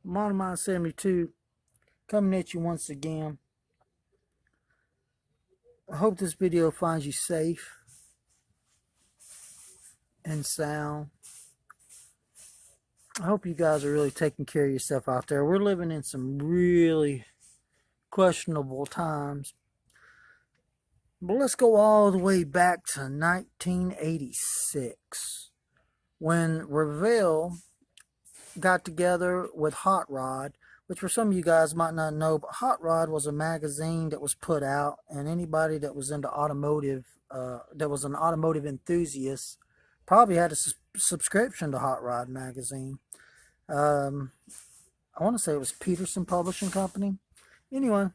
Model Mind 72 coming at you once again. I hope this video finds you safe and sound. I hope you guys are really taking care of yourself out there. We're living in some really questionable times. But let's go all the way back to 1986 when Revell got together with Hotrod, which for some of you guys might not know, but Hotrod was a magazine that was put out, and anybody that was into automotive, that was an automotive enthusiast, probably had a subscription to Hotrod magazine. I want to say it was Peterson Publishing Company. Anyway,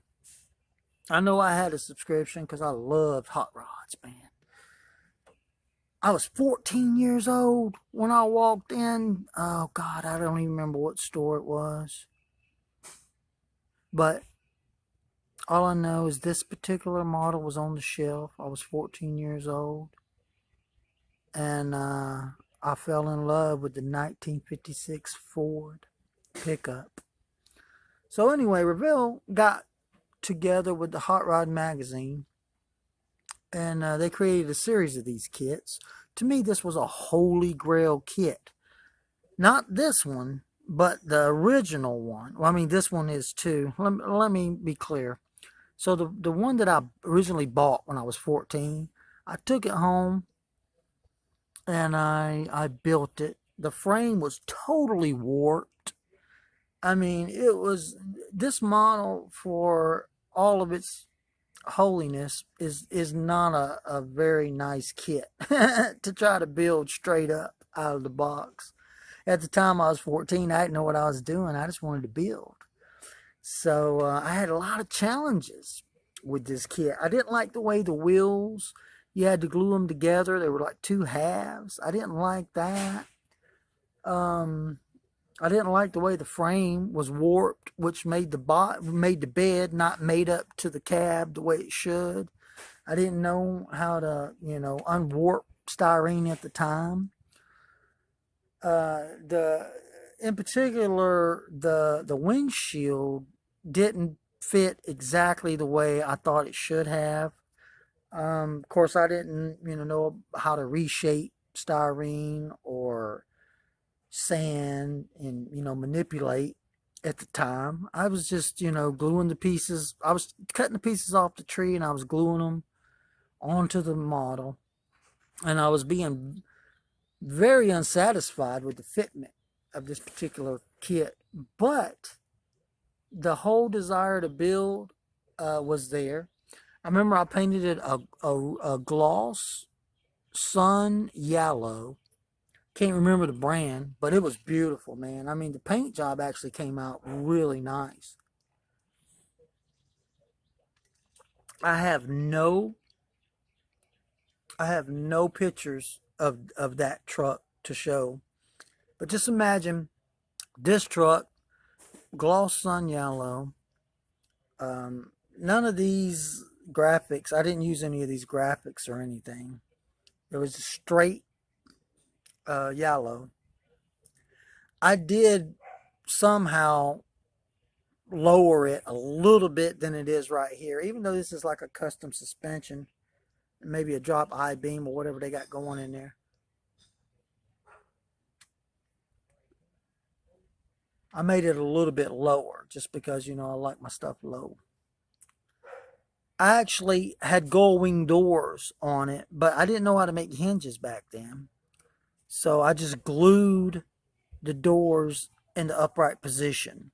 I know I had a subscription because I loved hot rods, man. I was 14 years old when I walked in. Oh, God, I don't even remember what store it was. But all I know is this particular model was on the shelf. I was 14 years old. And I fell in love with the 1956 Ford pickup. So anyway, Revell got together with the Hot Rod magazine. And they created a series of these kits. To me, this was a holy grail kit. Not this one, but the original one. Well, I mean, this one is too. Let me be clear. So the one that I originally bought when I was 14, I took it home and I built it. The frame was totally warped. I mean, it was this model, for all of its holiness, is not a very nice kit to try to build straight up out of the box. At the time I was 14, I didn't know what I was doing. I just wanted to build. So I had a lot of challenges with this kit. I didn't like the way the wheels, you had to glue them together. They were like two halves. I didn't like that. I didn't like the way the frame was warped, which made the bed not made up to the cab the way it should. I didn't know how to, unwarp styrene at the time. In particular, the windshield didn't fit exactly the way I thought it should have. Of course, I didn't, know how to reshape styrene or sand and, manipulate at the time. I was just, gluing the pieces. I was cutting the pieces off the tree and I was gluing them onto the model. And I was being very unsatisfied with the fitment of this particular kit. But the whole desire to build was there. I remember I painted it a gloss sun yellow. Can't remember the brand, but it was beautiful, man. I mean, the paint job actually came out really nice. I have no pictures of that truck to show. But just imagine this truck, gloss sun yellow. None of these graphics, I didn't use any of these graphics or anything. It was straight yellow. I did somehow lower it a little bit than it is right here, even though this is like a custom suspension, maybe a drop I-beam or whatever they got going in there. I made it a little bit lower just because, I like my stuff low. I actually had gull wing doors on it, but I didn't know how to make hinges back then. So I just glued the doors in the upright position.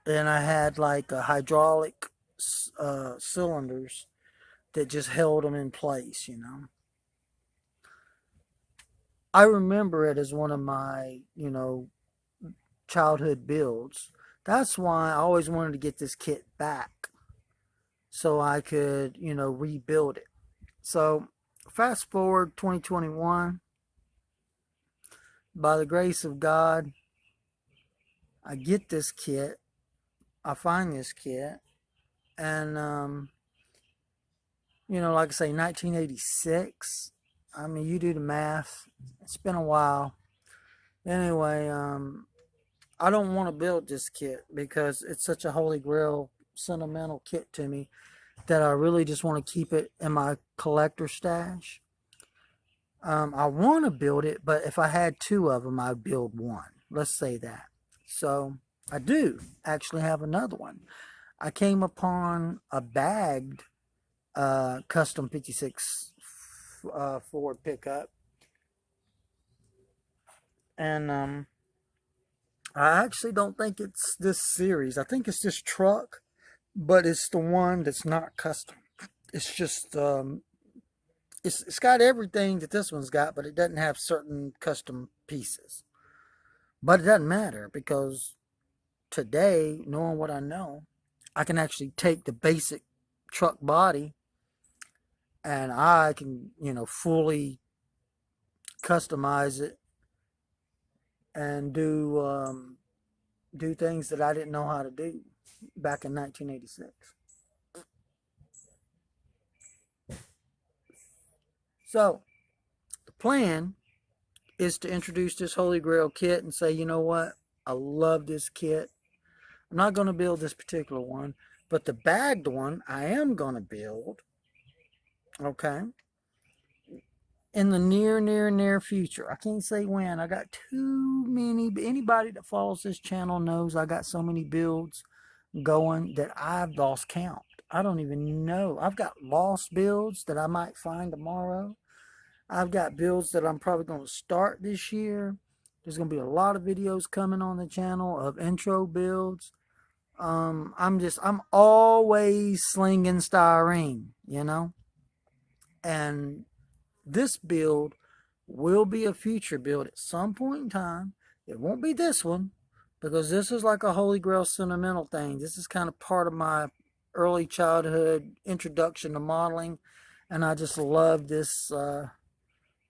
And I had like a hydraulic cylinders that just held them in place, I remember it as one of my, childhood builds. That's why I always wanted to get this kit back so I could, rebuild it. So fast forward 2021, by the grace of God, I get this kit. I find this kit. And, like I say, 1986. I mean, you do the math. It's been a while. Anyway, I don't want to build this kit because it's such a holy grail sentimental kit to me that I really just want to keep it in my collector stash. I want to build it, but if I had two of them, I'd build one. Let's say that. So I do actually have another one. I came upon a bagged custom 56 Ford pickup, and I actually don't think it's this series. I think it's this truck, but it's the one that's not custom. It's just it's got everything that this one's got, but it doesn't have certain custom pieces. But it doesn't matter because today, knowing what I know, I can actually take the basic truck body and I can, fully customize it and do things that I didn't know how to do back in 1986. So the plan is to introduce this Holy Grail kit and say, you know what, I love this kit. I'm not going to build this particular one, but the bagged one I am going to build. Okay. In the near future. I can't say when. I got too many. Anybody that follows this channel knows I got so many builds going that I've lost count. I don't even know. I've got lost builds that I might find tomorrow. I've got builds that I'm probably going to start this year. There's going to be a lot of videos coming on the channel of intro builds. I'm always slinging styrene, and this build will be a future build at some point in time. It won't be this one because this is like a holy grail sentimental thing. This is kind of part of my early childhood introduction to modeling, and I just love this.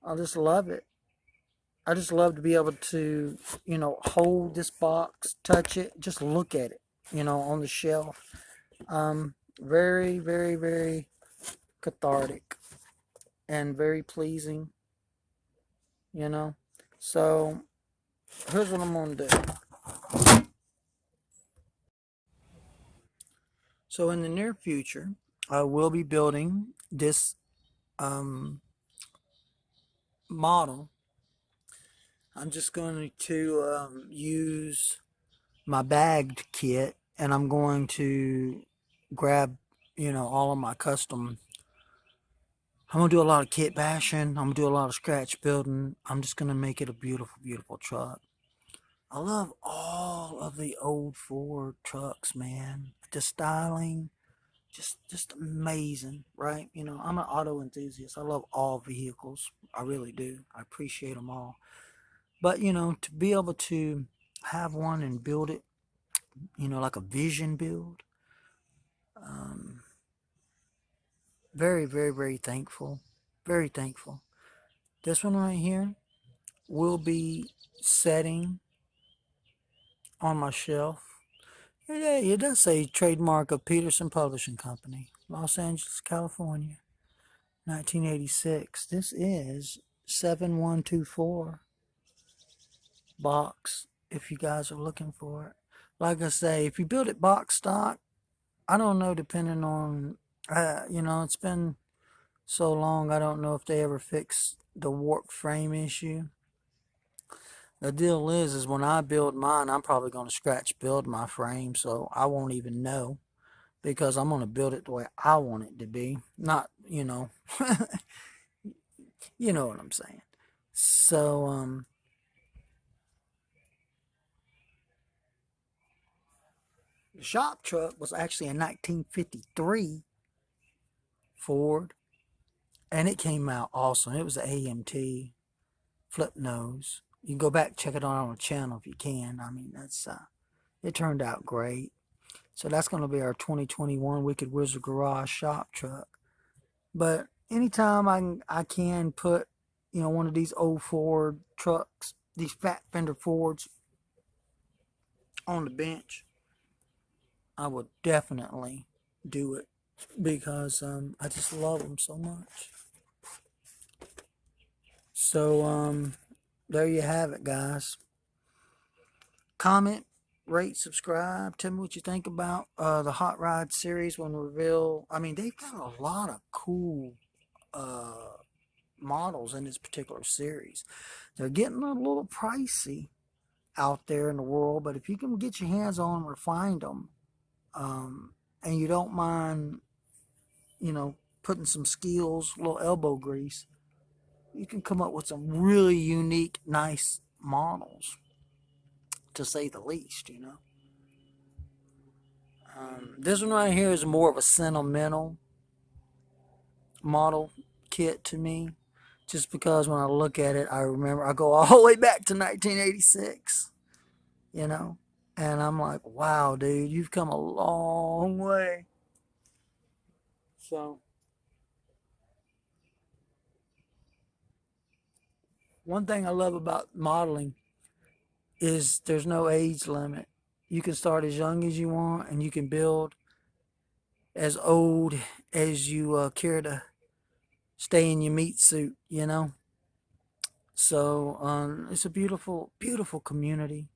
I just love it. I just love to be able to, hold this box, touch it, just look at it, on the shelf. Very, very, very cathartic and very pleasing, you know. So here's what I'm gonna do. So in the near future, I will be building this um, model. I'm just going to use my bagged kit, and I'm going to grab, all of my custom. I'm gonna do a lot of kit bashing. I'm gonna do a lot of scratch building. I'm just gonna make it a beautiful, beautiful truck. I love all of the old Ford trucks, man. The styling, just amazing, right? I'm an auto enthusiast. I love all vehicles. I really do. I appreciate them all. But to be able to have one and build it, like a vision build, um, very, very, very thankful. Very thankful. This one right here will be setting on my shelf. Yeah, it does say trademark of Peterson Publishing Company, Los Angeles, California, 1986. This is 7124 box if you guys are looking for it. Like I say, if you build it box stock, I don't know, depending on, it's been so long, I don't know if they ever fixed the warp frame issue. The deal is when I build mine, I'm probably going to scratch build my frame, so I won't even know because I'm going to build it the way I want it to be. Not, you know what I'm saying. So, the shop truck was actually a 1953 Ford, and it came out awesome. It was an AMT flip nose. You can go back and check it on our channel if you can. I mean, it turned out great. So that's going to be our 2021 Wicked Wizard Garage shop truck. But anytime I can put, one of these old Ford trucks, these fat fender Fords on the bench, I would definitely do it because I just love them so much. So there you have it, guys. comment, rate, subscribe. Tell me what you think about the Hot Rod series when Revell. I mean, they've got a lot of cool models in this particular series. They're getting a little pricey out there in the world, but if you can get your hands on them or find them, and you don't mind, putting some skills, a little elbow grease, you can come up with some really unique, nice models, to say the least. This one right here is more of a sentimental model kit to me, just because when I look at it, I go all the way back to 1986, and I'm like, wow, dude, you've come a long way. So, one thing I love about modeling is there's no age limit. You can start as young as you want, and you can build as old as you care to stay in your meat suit. So it's a beautiful, beautiful community.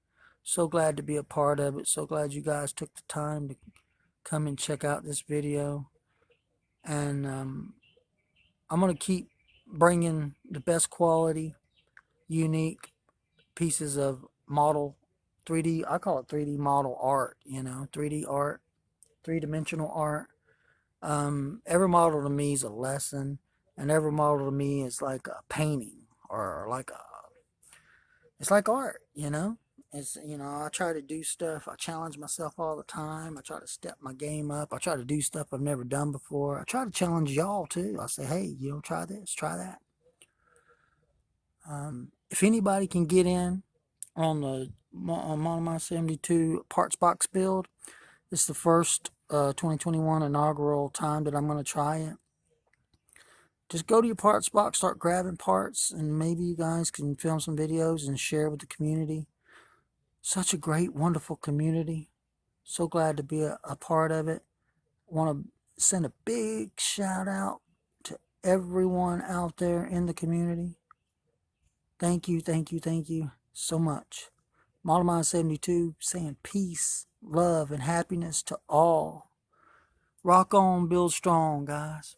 So glad to be a part of it. So glad you guys took the time to come and check out this video. And I'm going to keep bringing the best quality, unique pieces of model 3D. I call it 3D model art, 3D art, three-dimensional art. Every model to me is a lesson, and every model to me is like a painting, or it's like art. I try to do stuff. I challenge myself all the time. I try to step my game up. I try to do stuff I've never done before. I try to challenge y'all too. I say, hey, try this, try that. If anybody can get in on the Model My 72 parts box build, it's the first 2021 inaugural time that I'm going to try it. Just go to your parts box, start grabbing parts, and maybe you guys can film some videos and share with the community. Such a great, wonderful community. So glad to be a part of it. Want to send a big shout out to everyone out there in the community. Thank you, thank you, thank you so much. Model My 72 saying peace, love, and happiness to all. Rock on, build strong, guys.